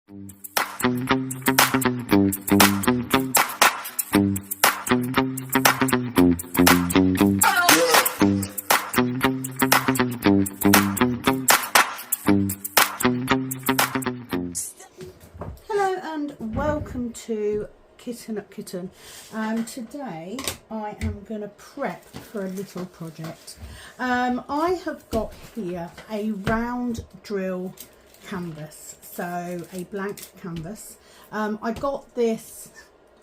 Hello and welcome to Kitten Up Kitten. Today I am going to prep for a little project. I have got here a round drill canvas, so a blank canvas. I got this,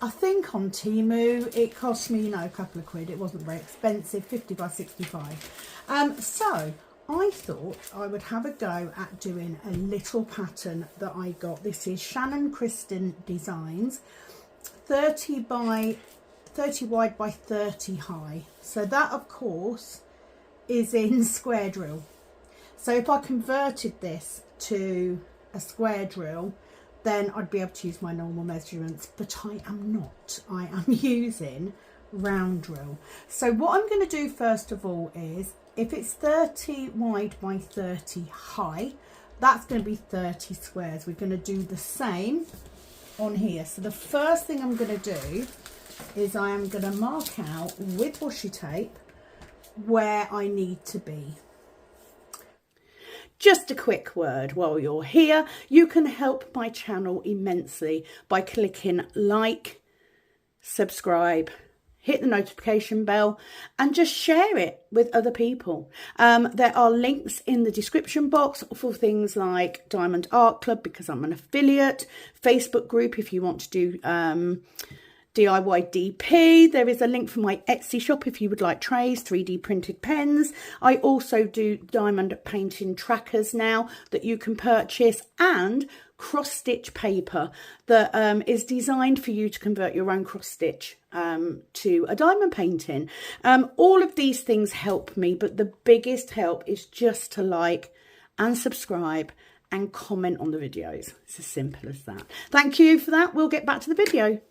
I think, on Temu. It cost me, a couple of quid. It wasn't very expensive, 50 by 65. So I thought I would have a go at doing a little pattern that I got. This is Shannon Kristen Designs, 30 wide by 30 high. So that, of course, is in square drill. So if I converted this to a square drill, then I'd be able to use my normal measurements, but I am not. I am using round drill. So what I'm going to do first of all is, if it's 30 wide by 30 high, that's going to be 30 squares. We're going to do the same on here. So the first thing I'm going to do is I am going to mark out with washi tape where I need to be. Just a quick word while you're here, you can help my channel immensely by clicking like, subscribe, hit the notification bell and just share it with other people. There are links in the description box for things like Diamond Art Club, because I'm an affiliate, Facebook group if you want to do DIY DP. There is a link for my Etsy shop if you would like trays, 3D printed pens. I also do diamond painting trackers now that you can purchase, and cross stitch paper that is designed for you to convert your own cross stitch to a diamond painting. All of these things help me, but the biggest help is just to like and subscribe and comment on the videos. It's as simple as that. Thank you for that. We'll get back to the video.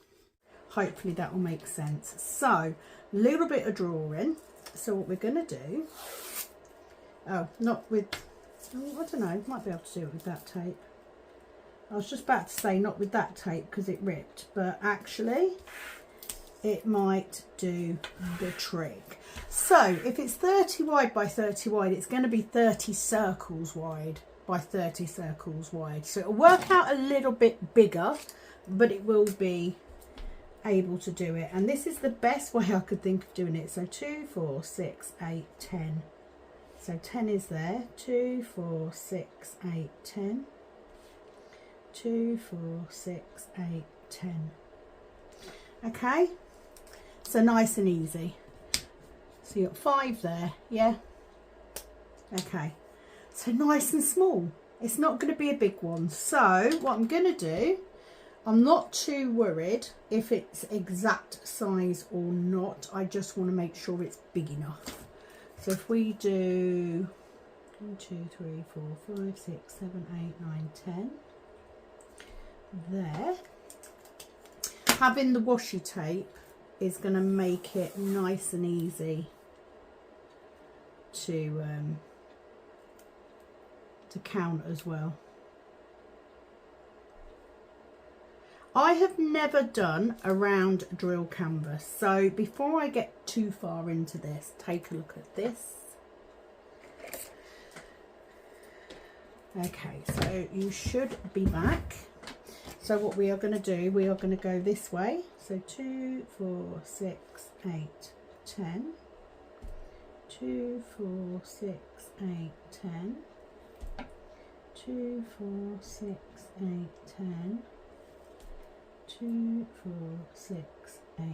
Hopefully that will make sense. So a little bit of drawing. So what we're going to do, I don't know, might be able to do it with that tape. I was just about to say not with that tape because it ripped, but actually it might do the trick. So if it's 30 wide by 30 wide, it's going to be 30 circles wide by 30 circles wide. So it'll work out a little bit bigger, but it will be able to do it. And this is the best way I could think of doing it. So 2, 4, 6, 8, 10. So 10 is there. 2, 4, 6, 8, 10. 2, 4, 6, 8, 10. Okay, so nice and easy. So you've got 5 there, yeah? Okay, so nice and small. It's not going to be a big one. So what I'm going to do, I'm not too worried if it's exact size or not. I just want to make sure it's big enough. So if we do 1, 2, 3, 4, 5, 6, 7, 8, 9, 10. There, having the washi tape is going to make it nice and easy to count as well. I have never done a round drill canvas, so before I get too far into this, take a look at this. Okay, so you should be back. So what we are going to do, we are going to go this way. So 2, 4, 6, 8, 10. 2, 4, 6, 8, 10. 2, 4, 6, 8, 10. 2, 4, 6, 8,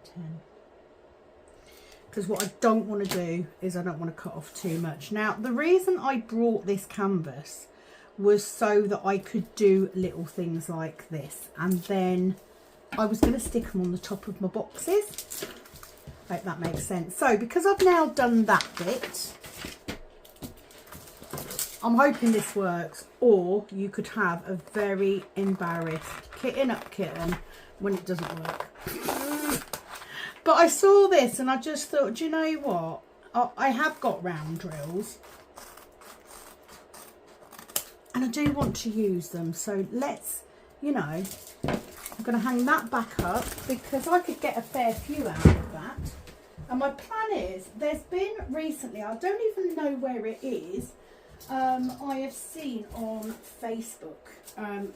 10. Because what I don't want to do is I don't want to cut off too much. Now, the reason I brought this canvas was so that I could do little things like this, and then I was going to stick them on the top of my boxes. Hope that makes sense. So because I've now done that bit, I'm hoping this works, or you could have a very embarrassed kitten up kitten when it doesn't work. But I saw this and I just thought, do you know what? I have got round drills and I do want to use them, so let's you know, I'm going to hang that back up because I could get a fair few out of that. And my plan is, there's been recently, I don't even know where it is, I have seen on Facebook,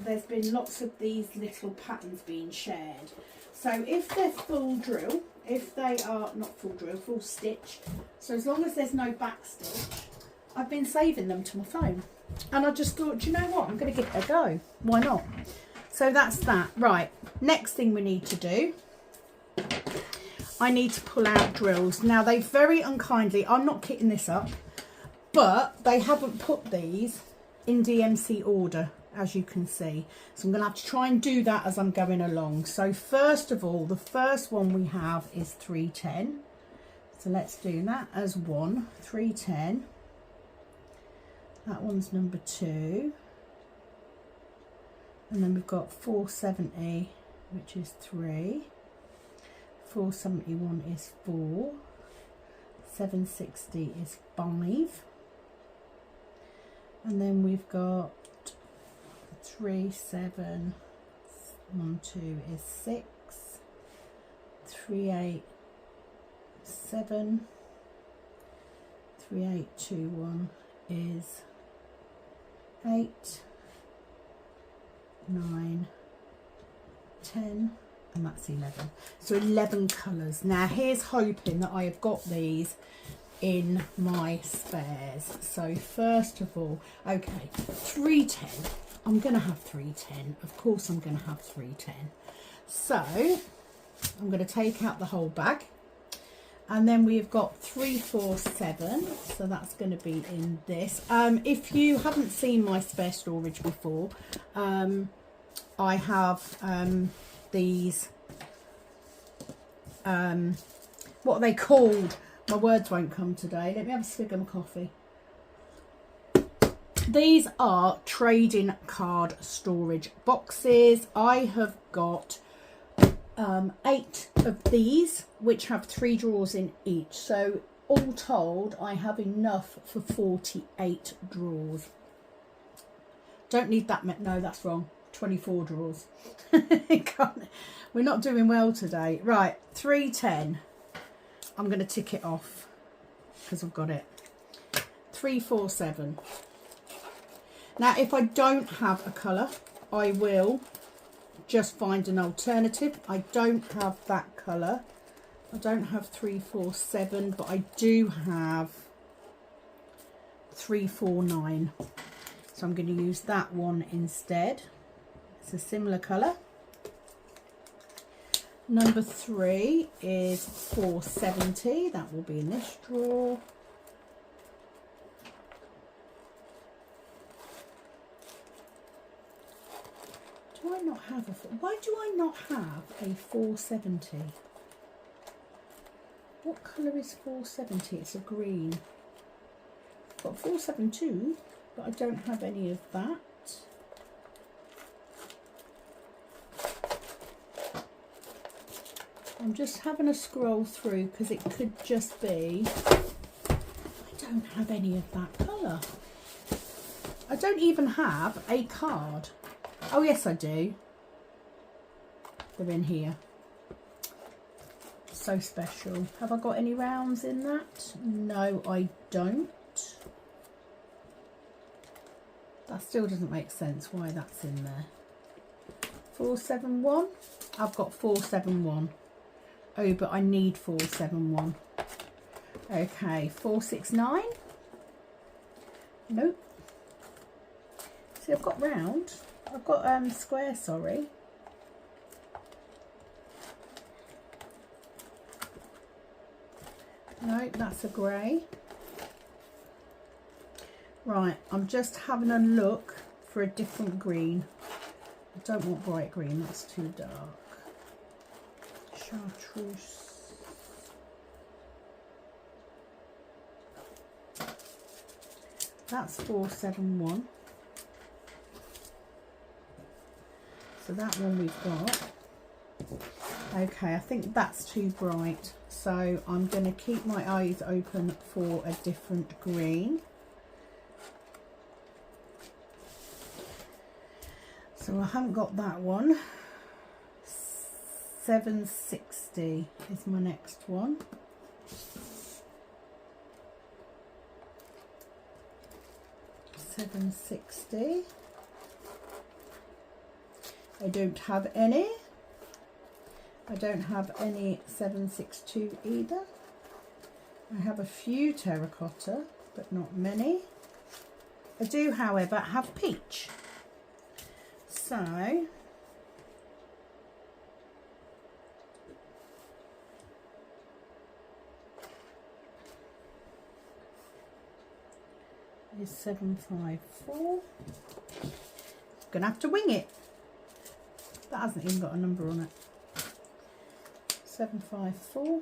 there's been lots of these little patterns being shared. So if they're full drill, if they are not full drill, full stitch, so as long as there's no back stitch, I've been saving them to my phone. And I just thought, do you know what, I'm going to give it a go. Why not? So that's that. Right, next thing we need to do, I need to pull out drills. Now they very unkindly, I'm not kitting this up, but they haven't put these in DMC order, as you can see. So I'm going to have to try and do that as I'm going along. So first of all, the first one we have is 310. So let's do that as 1, 310. That one's number 2. And then we've got 470, which is 3. 471 is 4. 760 is 5. And then we've got 3, 7, 1, 2 is 6. 3, 8, 7. 3, 8, 2, 1 is 8. 9, 10, and that's 11. So 11 colours. Now here's hoping that I have got these in my spares. So first of all, okay, 310. I'm going to have 310. Of course I'm going to have 310. So I'm going to take out the whole bag. And then we've got 347, so that's going to be in this. If you haven't seen my spare storage before, I have these, what are they called? My words won't come today. Let me have a swig of my coffee. These are trading card storage boxes. I have got 8 of these, which have 3 drawers in each. So all told, I have enough for 48 drawers. Don't need that. No, that's wrong. 24 drawers. We're not doing well today. Right, 310. I'm going to tick it off because I've got it. 347. Now, if I don't have a colour, I will just find an alternative. I don't have that colour. I don't have 347, but I do have 349. So I'm going to use that one instead. It's a similar colour. Number 3 is 470. That will be in this drawer. Do I not have a... Why do I not have a 470? What colour is 470? It's a green. I've got 472, but I don't have any of that. I'm just having a scroll through because it could just be... I don't have any of that colour. I don't even have a card. Oh yes, I do. They're in here. So special. Have I got any rounds in that? No, I don't. That still doesn't make sense why that's in there. 471. I've got 471. Oh, but I need 471. Okay, 469. Nope. See, I've got round. I've got square, sorry. No, that's a grey. Right, I'm just having a look for a different green. I don't want bright green, that's too dark. Chartreuse. That's 471. So that one we've got. Okay, I think that's too bright. So I'm going to keep my eyes open for a different green. So I haven't got that one. 760 is my next one. $7.60. I don't have any. I don't have any 762 either. I have a few terracotta, but not many. I do, however, have peach. So is 754. Gonna have to wing it. That hasn't even got a number on it. 754.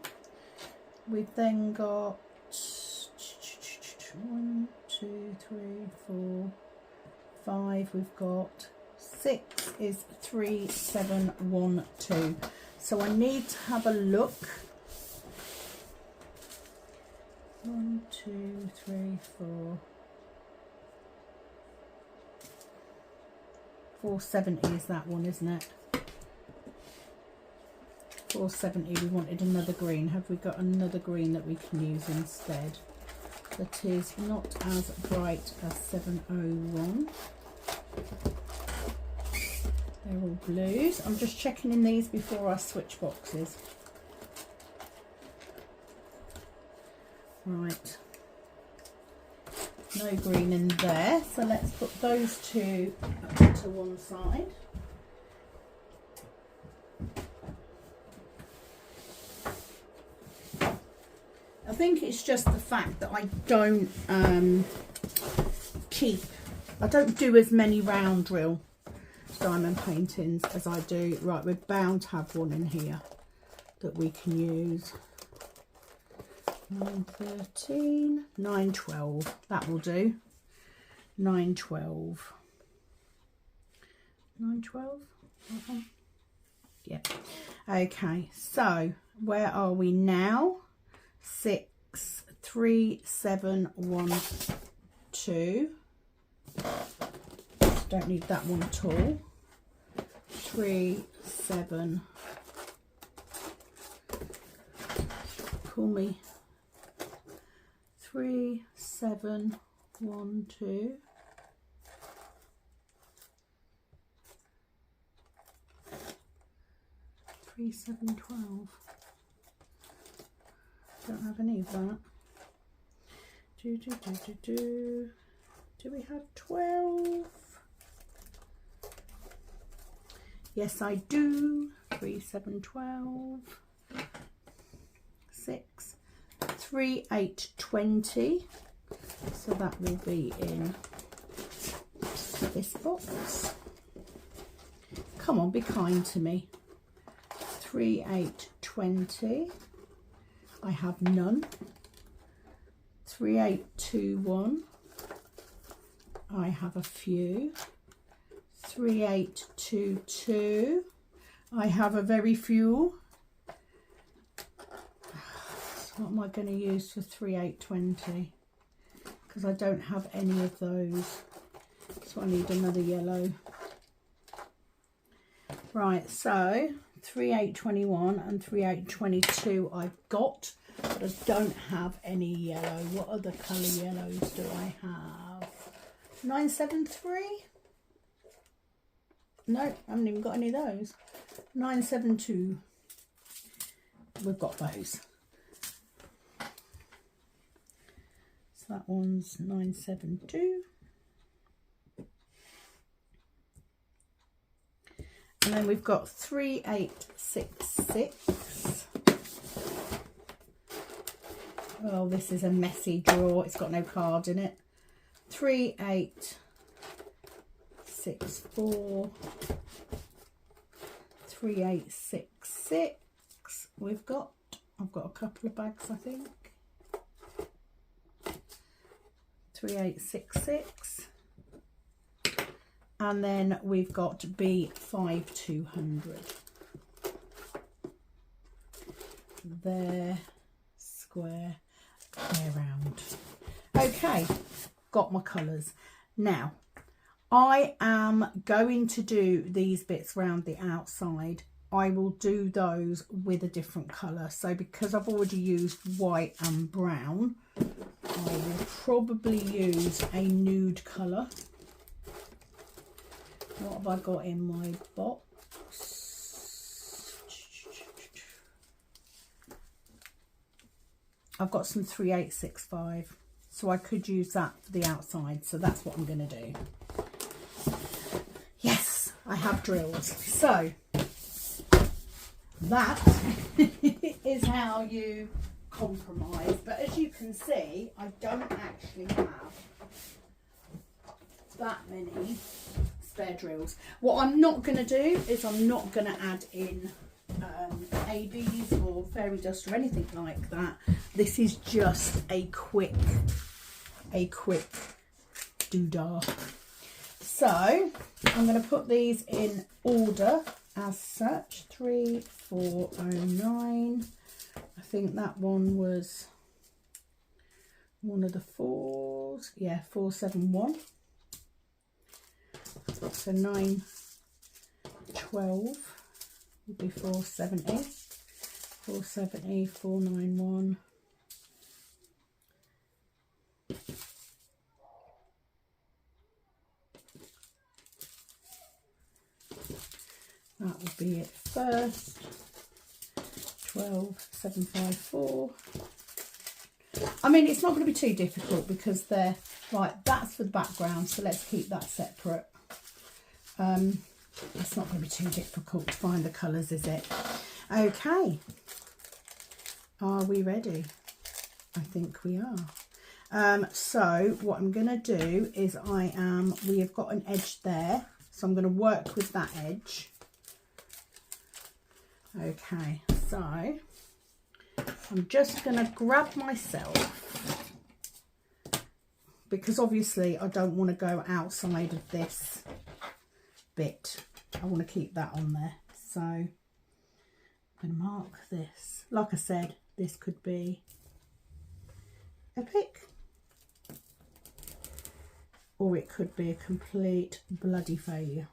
We've then got 1, 2, 3, 4, 5. We've got 6 is 3712. So I need to have a look. 1, 2, 3, 4. 470 is that one, isn't it? 470. We wanted another green. Have we got another green that we can use instead? That is not as bright as 701. They're all blues. I'm just checking in these before I switch boxes. Right. No green in there, so let's put those two to one side. I think it's just the fact that I don't do as many round drill diamond paintings as I do. Right, we're bound to have one in here that we can use. 913, 912, that will do. 912. 912? Yep. Okay, so where are we now? 6, 3, 7, 1, 2. Don't need that one at all. 3, 7. Call me. 3, 7, 1, 2. 3, 7, 12. Don't have any of that. Do we have 12? Yes, I do. 3, 7, 12. 6, 3, 8, 20. So that will be in this box. Come on, be kind to me. 3, 8, 20. I have none. 3, 8, 2, 1. I have a few. 3, 8, 2, 2. I have a very few. So what am I going to use for 3, 8, 20? Because I don't have any of those. So I need another yellow. Right, so 3, 8, 21 and 3, 8, 22 I've got, but I don't have any yellow. What other colour yellows do I have? 973? No, I haven't even got any of those. 972. We've got those. So that one's 972. And then we've got 3, 8, 6, 6. Well, this is a messy drawer. It's got no card in it. 3, 8, 6, 4. 3, 8, 6, 6. I've got a couple of bags, I think. 3, 8, 6, 6. And then we've got B5200. They're square, they're round. Okay, got my colours. Now, I am going to do these bits around the outside. I will do those with a different colour. So because I've already used white and brown, I will probably use a nude colour. What have I got in my box? I've got some 3865, so I could use that for the outside. So that's what I'm going to do. Yes, I have drills. So that is how you compromise. But as you can see, I don't actually have that many spare drills. What I'm not going to do is I'm not going to add in ABs or fairy dust or anything like that. This is just a quick doodah. So I'm going to put these in order as such. 3409. I think that one was one of the fours. Yeah, 471. So 912 would be 470. 470, 491. That would be it first. 12754. I mean, it's not going to be too difficult because they're right. That's for the background, so let's keep that separate. It's not going to be too difficult to find the colours, is it? Okay. Are we ready? I think we are. So what I'm going to do is we have got an edge there, so I'm going to work with that edge. Okay, so I'm just going to grab myself, because obviously I don't want to go outside of this bit. I want to keep that on there. So I'm going to mark this. Like I said, this could be epic, or it could be a complete bloody failure.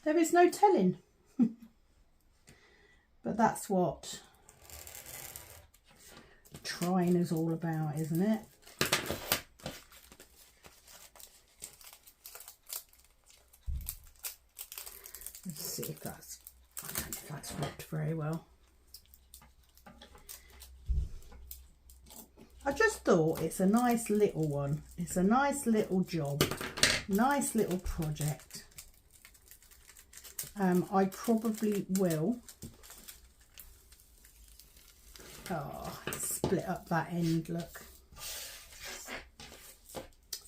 There is no telling. But that's what trying is all about, isn't it? Let's see if that's, I don't know if that's worked very well. I just thought it's a nice little one. It's a nice little job, nice little project. I probably will. Oh, split up that end, look. It's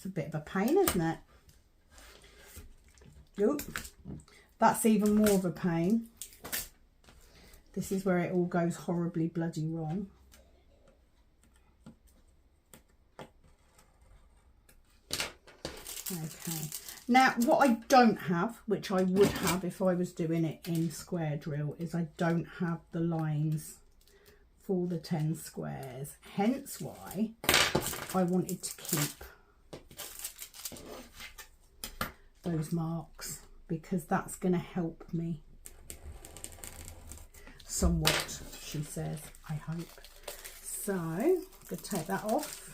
a bit of a pain, isn't it? Oop. That's even more of a pain. This is where it all goes horribly bloody wrong. Okay. Now, what I don't have, which I would have if I was doing it in square drill, is I don't have the lines for the 10 squares, hence why I wanted to keep those marks, because that's going to help me somewhat, she says, I hope. So I'm going to take that off.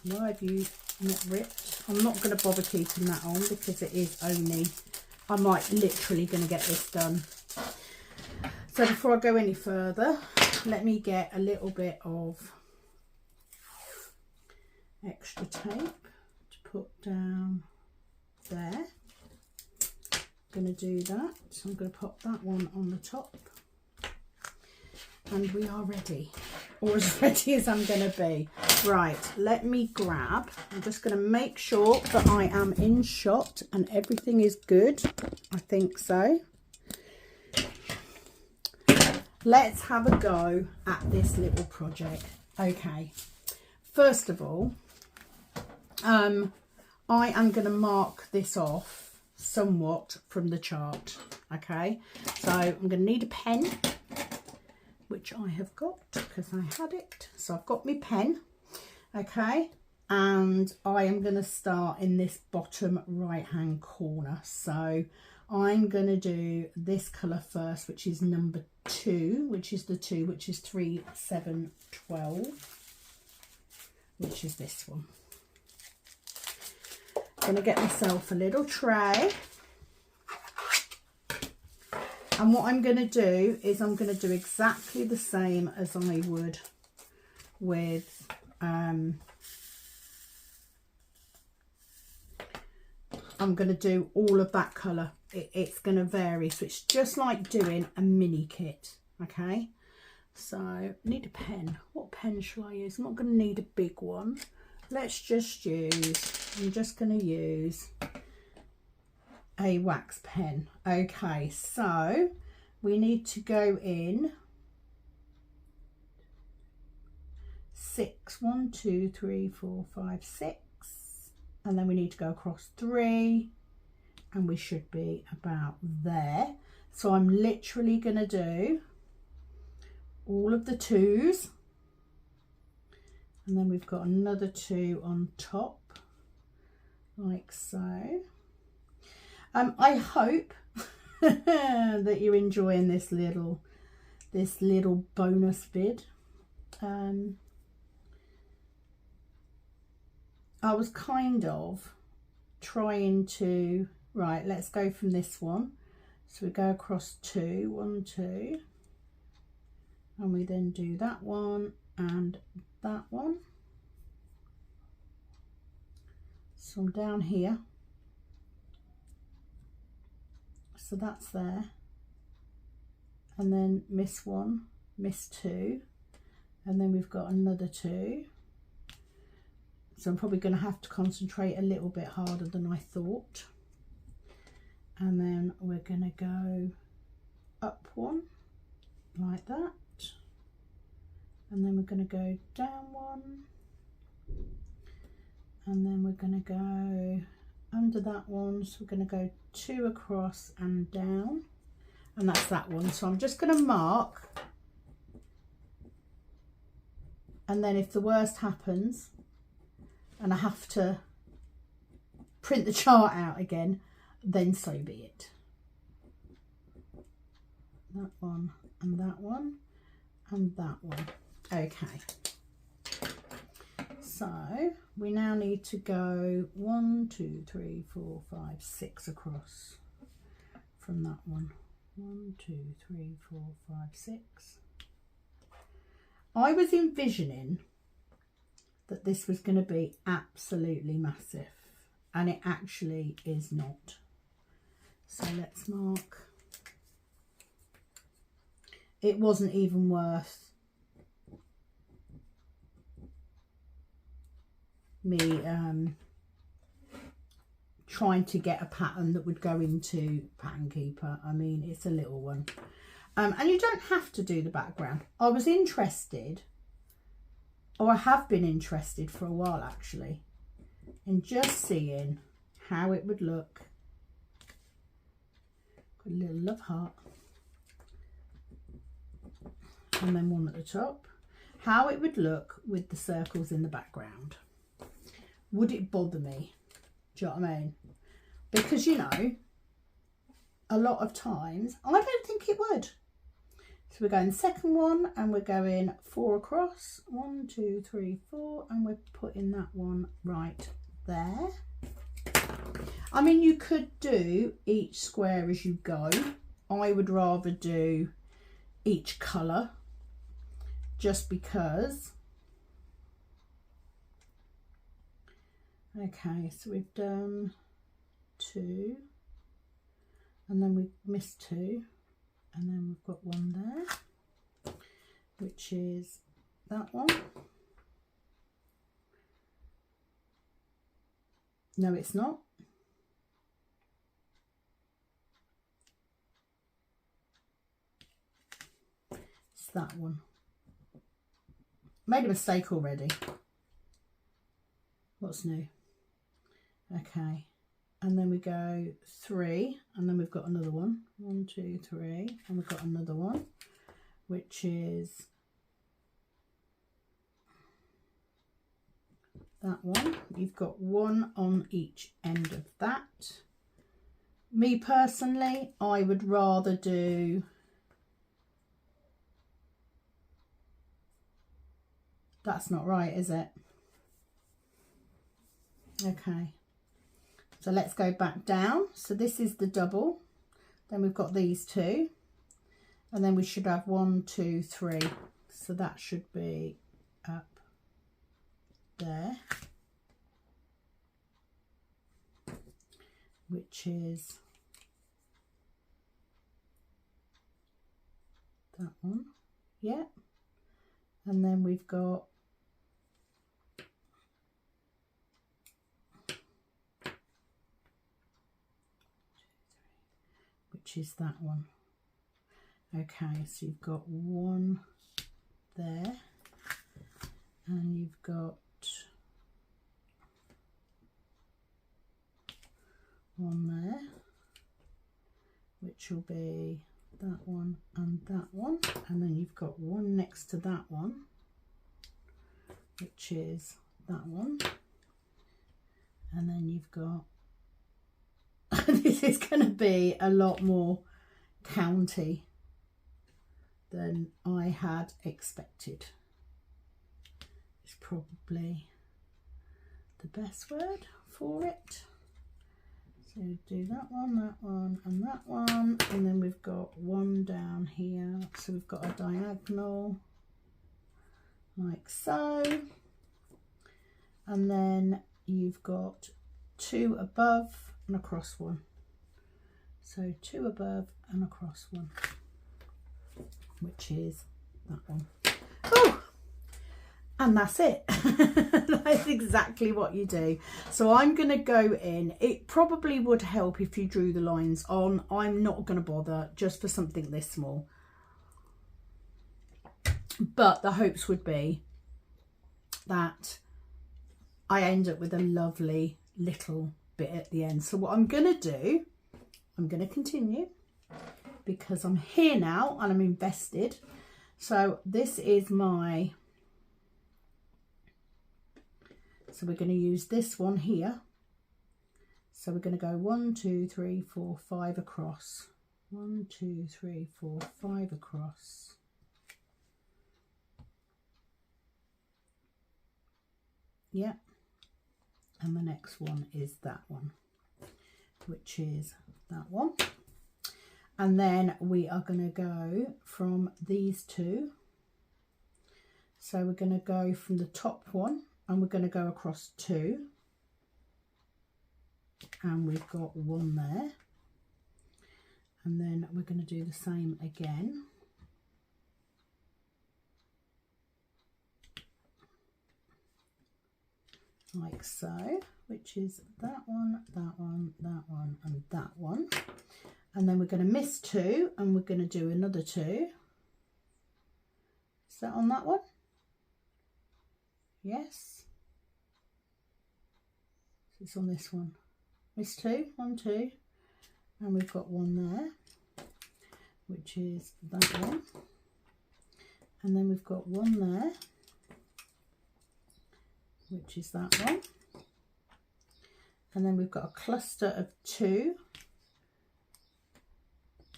Why have you not ripped? I'm not going to bother keeping that on because it is only, I'm like literally going to get this done. So before I go any further, let me get a little bit of extra tape to put down there. I'm going to do that. So I'm going to pop that one on the top. And we are ready, or as ready as I'm going to be. Right, let me grab. I'm just going to make sure that I am in shot and everything is good. I think so. Let's have a go at this little project. Okay, first of all, I am going to mark this off somewhat from the chart. Okay, so I'm going to need a pen, which I have got because I had it. So I've got my pen. Okay, and I am going to start in this bottom right hand corner. So I'm going to do this colour first, which is number 2, which is the 2, which is 3, 7, 12, which is this one. I'm going to get myself a little tray, and what I'm going to do is I'm going to do exactly the same as I would with I'm going to do all of that colour. It's going to vary, so it's just like doing a mini kit. Okay, so I need a pen. What pen shall I use? I'm not going to need a big one. Let's just use, I'm just going to use a wax pen. Okay, so we need to go in 6, 1, 2, 3, 4, 5, 6, and then we need to go across 3, and we should be about there. So I'm literally going to do all of the 2s, and then we've got another 2 on top, like so. I hope that you're enjoying this little bonus vid. I was kind of trying to, right, let's go from this one. So we go across 2, 1, 2, and we then do that one and that one. So I'm down here. So that's there. And then miss 1, miss 2, and then we've got another 2. So I'm probably going to have to concentrate a little bit harder than I thought. And then we're going to go up 1 like that. And then we're going to go down 1. And then we're going to go under that one. So we're going to go 2 across and down. And that's that one. So I'm just going to mark. And then if the worst happens, and I have to print the chart out again, then so be it. That one and that one and that one. Okay. So we now need to go 1, 2, 3, 4, 5, 6 across from that one. 1, 2, 3, 4, 5, 6. I was envisioning that this was going to be absolutely massive, and it actually is not. So let's mark. It wasn't even worth me trying to get a pattern that would go into Pattern Keeper. I mean, it's a little one. And you don't have to do the background. I was interested, or I have been interested for a while actually, in just seeing how it would look. Got a little love heart. And then one at the top. How it would look with the circles in the background. Would it bother me? Do you know what I mean? Because, you know, a lot of times, I don't think it would. So we're going second one, and we're going 4 across. 1, 2, 3, 4, and we're putting that one right there. I mean, you could do each square as you go. I would rather do each colour, just because. Okay, so we've done 2, and then we missed 2, and then we've got 1 there, which is that one. No, it's not. It's that one. Made a mistake already. What's new? Okay, and then we go 3, and then we've got another one. 1, 2, 3, and we've got another one, which is that one. You've got one on each end of that. Me personally, I would rather do that's not right, is it? Okay, so let's go back down. So this is the double, then we've got these two, and then we should have 1, 2, 3. So that should be up there, which is that one, yeah. And then we've got which is that one. Okay, so you've got one there, and you've got one there, which will be that one and that one, and then you've got one next to that one, which is that one, and then you've got this is going to be a lot more county than I had expected. It's probably the best word for it. So do that one, and that one, and then we've got one down here. So we've got a diagonal like so, and then you've got two above and across one. So two above and across one, which is that one. Oh, and that's it. That's exactly what you do. So I'm going to go in. It probably would help if you drew the lines on. I'm not going to bother just for something this small. But the hopes would be that I end up with a lovely little bit at the end. So what I'm going to do, I'm going to continue because I'm here now and I'm invested. So this is my, so we're going to use this one here. So we're going to go 1, 2, 3, 4, 5 across. 1, 2, 3, 4, 5 across. Yeah. And the next one is that one, which is that one. And then we are going to go from these two. So we're going to go from the top one and we're going to go across 2. And we've got one there. And then we're going to do the same again. Like so, which is that one, that one, that one, and that one. And then we're going to miss 2 and we're going to do another 2. Is that on that one? Yes. It's on this one. Miss 2, 1, 2, and we've got one there, which is that one. And then we've got one there, which is that one. And then we've got a cluster of 2.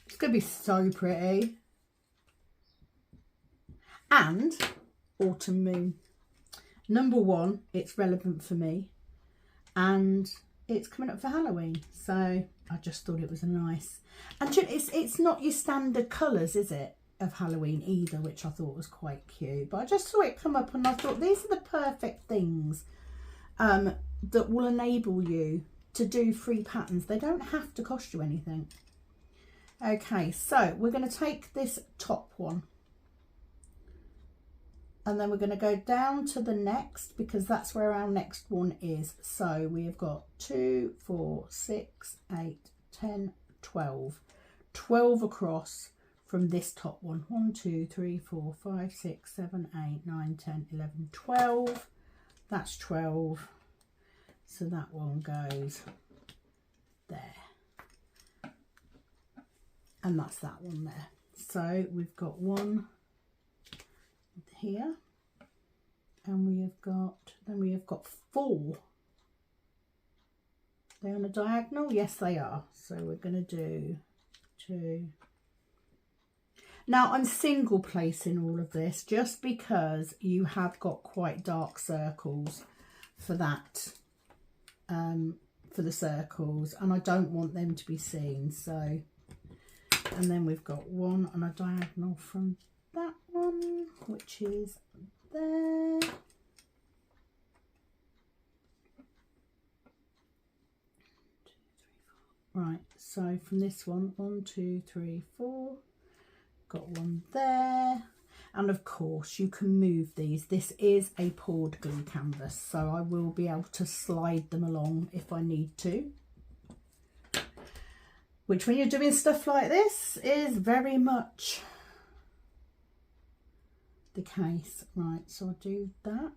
It's going to be so pretty. And autumn moon. Number 1, it's relevant for me. And it's coming up for Halloween. So I just thought it was a nice. And it's not your standard colours, is it? Of Halloween either, which I thought was quite cute, but I just saw it come up and I thought these are the perfect things that will enable you to do free patterns. They don't have to cost you anything. Okay, so we're going to take this top one and then we're going to go down to the next because that's where our next one is. So we have got 2, 4, 6, 8, 10, 12 across from this top one. 1, 2, 3, 4, 5, 6, 7, 8, 9, 10, 11, 12. That's 12. So that one goes there. And that's that one there. So we've got one here and then we have got 4. They're on a diagonal. Yes, they are. So we're going to do 2. Now I'm single placing all of this just because you have got quite dark circles for that, for the circles, and I don't want them to be seen. So, and then we've got 1 on a diagonal from that one, which is there. Right, so from this one, 1, 2, 3, 4, got 1 there. And of course you can move these. This is a poured glue canvas, so I will be able to slide them along if I need to. Which, when you're doing stuff like this, is very much the case. Right, so I'll do that.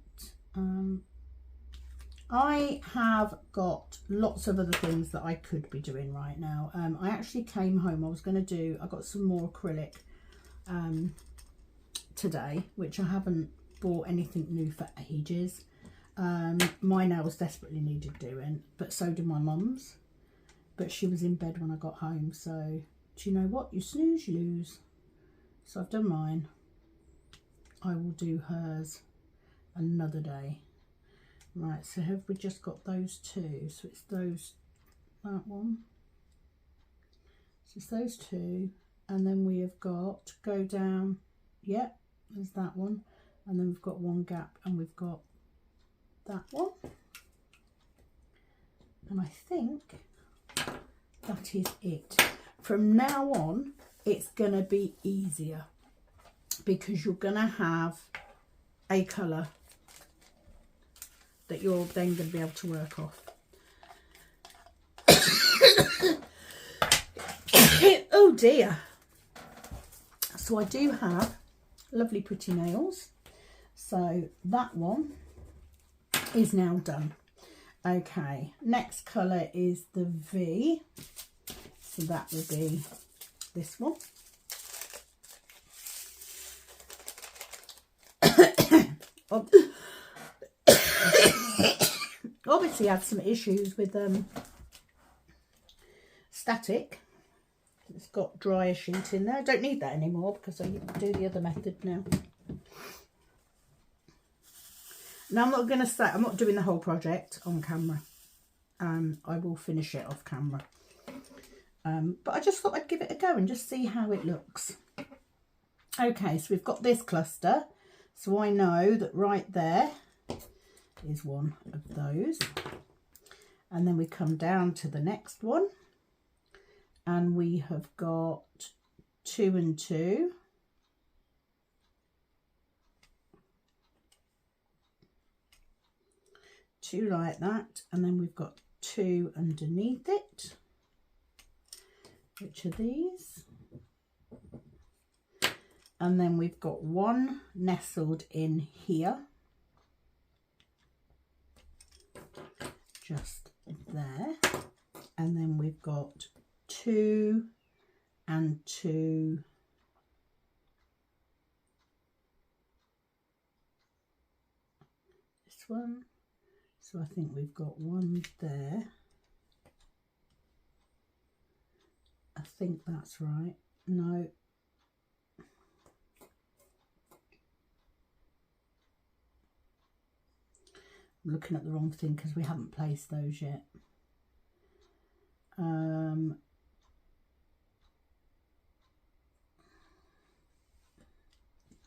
I have got lots of other things that I could be doing right now. I actually came home, I got some more acrylic today, which I haven't bought anything new for ages. My nails desperately needed doing, but so did my mum's. But she was in bed when I got home, so do you know what? You snooze, you lose. So I've done mine. I will do hers another day. Right, so have we just got those 2? So it's that one. So it's those 2, and then we have got, go down, yep, there's that one, and then we've got 1 gap, and we've got that one. And I think that is it. From now on, it's going to be easier because you're going to have a colour that you're then going to be able to work off. Oh dear. So I do have lovely pretty nails. So that one is now done. Okay, next colour is the V. So that will be this one. Obviously had some issues with static. It's got dryer sheet in there. I don't need that anymore because I do the other method now. Now I'm not going to say, I'm not doing the whole project on camera. I will finish it off camera. But I just thought I'd give it a go and just see how it looks. Okay, so we've got this cluster. So I know that right there is one of those. And then we come down to the next one. And we have got 2 and 2. Two like that, and then we've got 2 underneath it, which are these, and then we've got 1 nestled in here, just there, and then we've got 2 and 2 this one. So I think we've got 1 there. I think that's right. No. I'm looking at the wrong thing because we haven't placed those yet.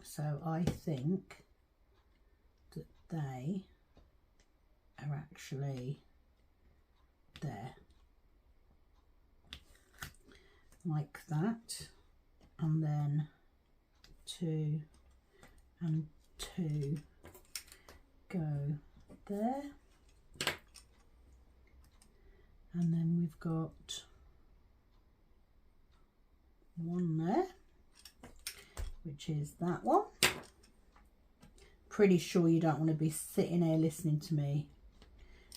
So I think that they are actually there, like that, and then 2 and 2 go there, and then we've got 1 there, which is that one. Pretty sure you don't want to be sitting here listening to me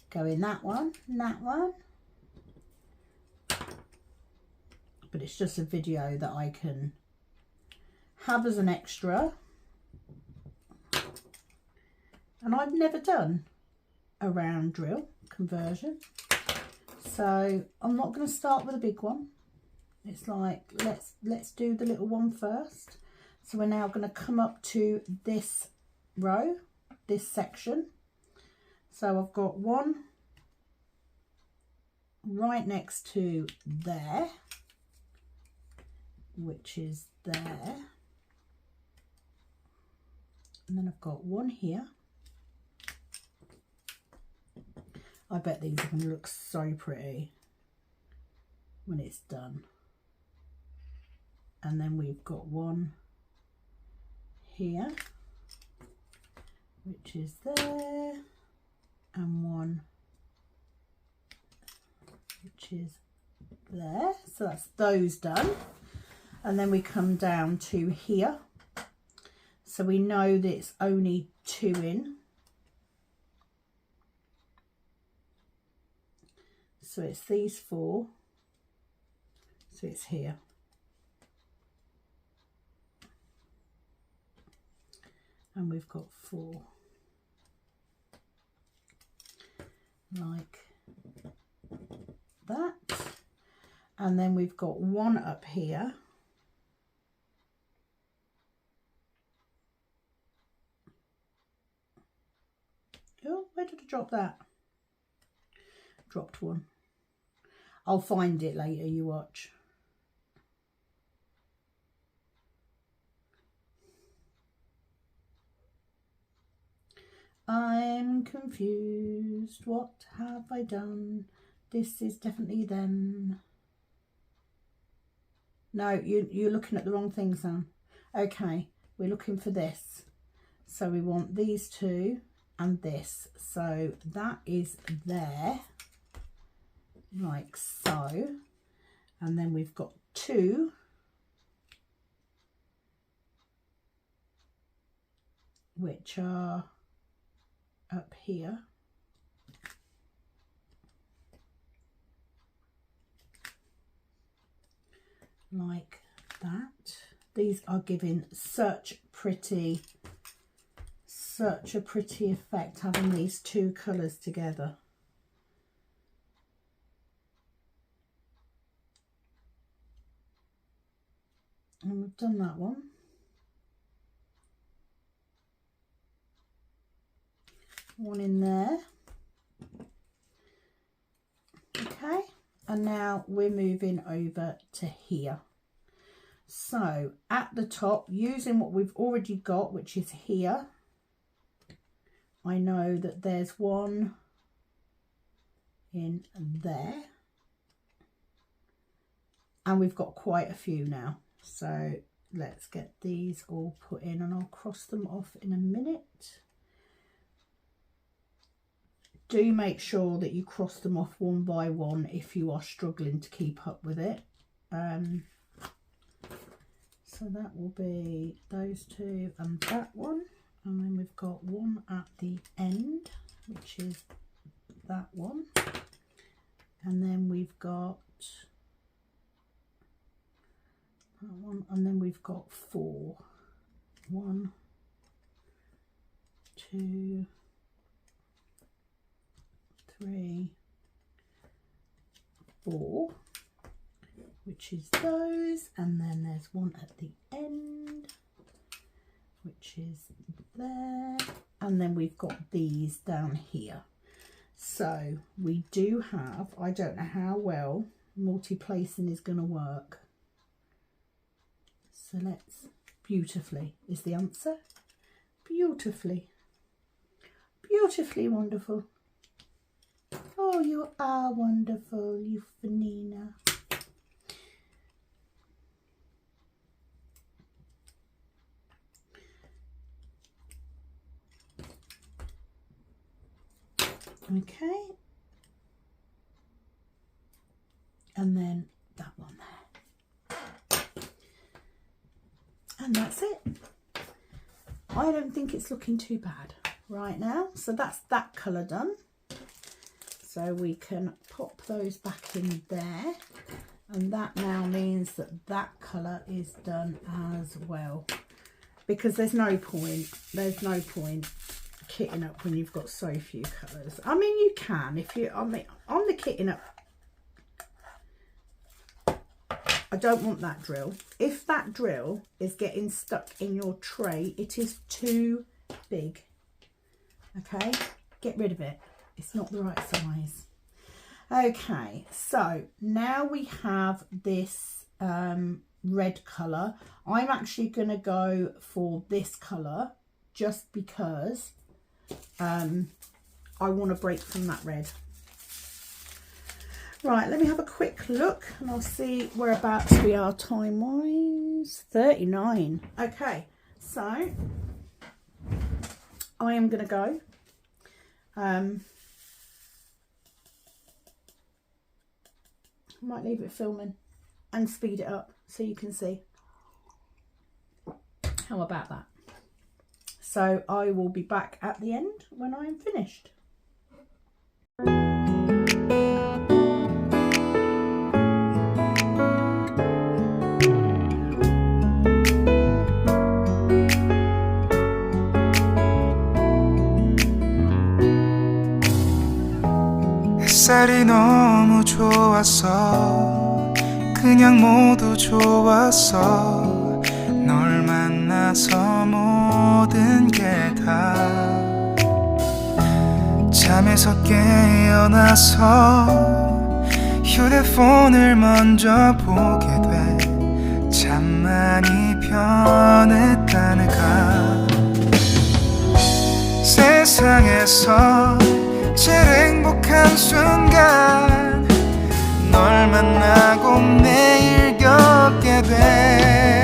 going that one and that one, but it's just a video that I can have as an extra. And I've never done a round drill conversion, so I'm not going to start with a big one. It's like, let's do the little one first. So we're now going to come up to this row, this section. So I've got one right next to there, which is there, and then I've got one here. I bet these are going to look so pretty when it's done. And then we've got one here, which is there, and one which is there. So that's those done. And then we come down to here. So we know that it's only 2 in. So it's these 4. So it's here. And we've got 4. Like that. And then we've got 1 up here. Oh, where did I drop that? Dropped 1. I'll find it later, you watch. I'm confused. What have I done? This is definitely them. No, you're looking at the wrong thing, Sam. Okay, we're looking for this. So we want these 2 and this. So that is there, like so. And then we've got 2 which are up here. Like that. These are giving such a pretty effect, having these 2 colours together. And we've done that one. One in there. Okay, and now we're moving over to here. So at the top, using what we've already got, which is here, I know that there's 1 in there, and we've got quite a few now. So let's get these all put in, and I'll cross them off in a minute. Do make sure that you cross them off one by one if you are struggling to keep up with it. So that will be those 2 and that one. And then we've got 1 at the end, which is that one. And then we've got that one. And then we've got 4. 1, 2, 3, 4, which is those, and then there's 1 at the end, which is there, and then we've got these down here. So we do have, I don't know how well multi-placing is going to work. So let's, beautifully is the answer. Beautifully. Beautifully wonderful. Oh, you are wonderful, you Fanina. Okay. And then that one there. And that's it. I don't think it's looking too bad right now. So that's that colour done. So we can pop those back in there, and that now means that that colour is done as well, because there's no point kitting up when you've got so few colours. I mean, you can if you, I mean, on the kitting up, I don't want that drill. If that drill is getting stuck in your tray, it is too big. Okay, get rid of it. It's not the right size. Okay, so now we have this red colour. I'm actually going to go for this colour just because I want to break from that red. Right, let me have a quick look and I'll see whereabouts we are time-wise. 39. Okay, so I am going to go. I might leave it filming and speed it up so you can see. How about that? So I will be back at the end when I am finished. 햇살이 너무 좋았어. 그냥 모두 좋았어. 널 만나서 모든 게 다 잠에서 깨어나서 휴대폰을 먼저 보게 돼. 참 많이 변했다는가. 세상에서 제일 행복한 순간 널 만나고 매일 겪게 돼.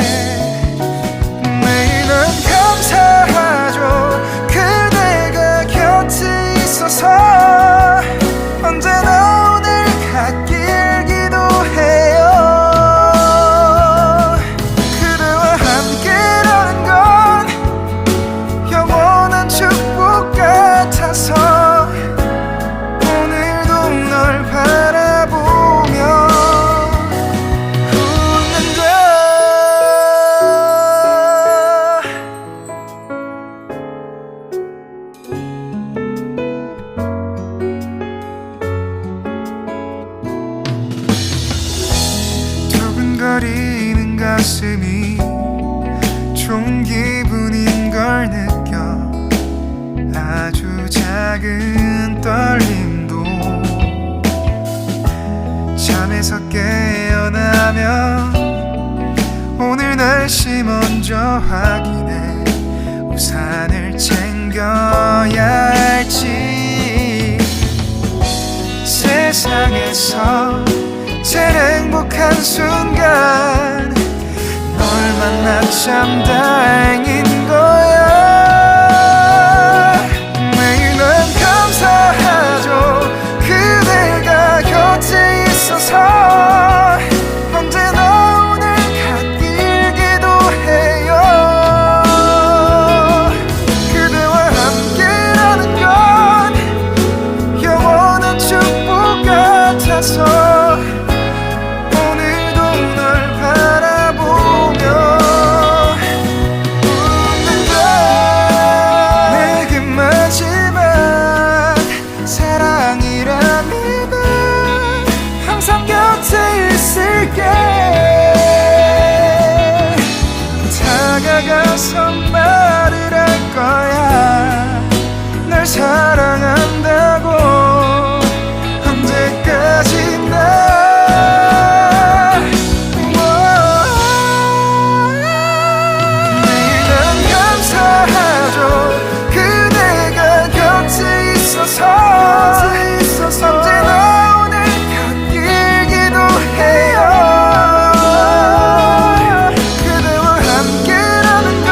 매일은 감사하죠. 그대가 곁에 있어서 언제나 오늘 갓길 기도해요. 그대와 함께라는 건 영원한 축복 같아서 두근거리는 가슴이 좋은 기분인 걸 느껴. 아주 작은 떨림도 잠에서 깨어나면 오늘 날씨 먼저 확인해. 우산을 챙겨야 할지. 세상에서 제일 행복한 순간 널 만나 참 다행인 거야. 매일 난 감사하죠. 그대가 곁에 있어서 언제나 오늘 갓길 기도해요. 그대와 함께라는 건 영원한 축복 같아서 다가가서 말을 할 거야. 날 사랑한다고. 언제까지나 매일 난 감사하죠. 그대가 곁에 있어서 언제나 오늘 갓길 기도해요. 그대와 함께라는 건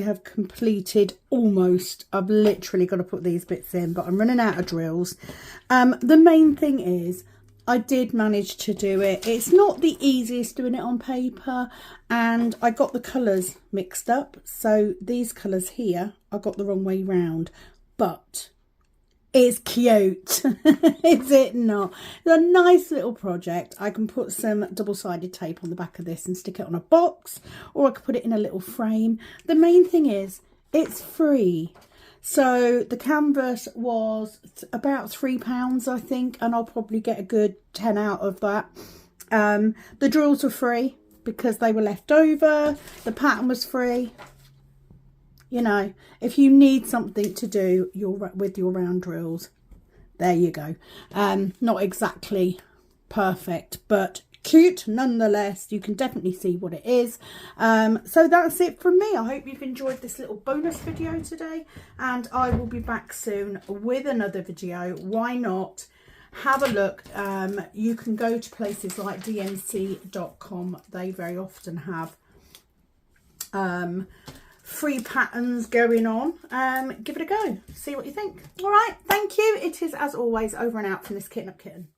Have completed almost. I've literally got to put these bits in, but I'm running out of drills. The main thing is I did manage to do it. It's not the easiest doing it on paper, and I got the colours mixed up. So these colours here I got the wrong way round, but it's cute. Is it not? It's a nice little project. I can put some double-sided tape on the back of this and stick it on a box, or I could put it in a little frame. The main thing is it's free. So the canvas was about £3, I think, and I'll probably get a good 10 out of that. The drills were free because they were left over. The pattern was free. You know, if you need something to do with your round drills, there you go. Not exactly perfect, but cute nonetheless. You can definitely see what it is. So that's it from me. I hope you've enjoyed this little bonus video today, and I will be back soon with another video. Why not? Have a look. You can go to places like dnc.com. They very often have free patterns going on. Give it a go, see what you think. All right, thank you. It is, as always, over and out from this Kitten Up Kitten.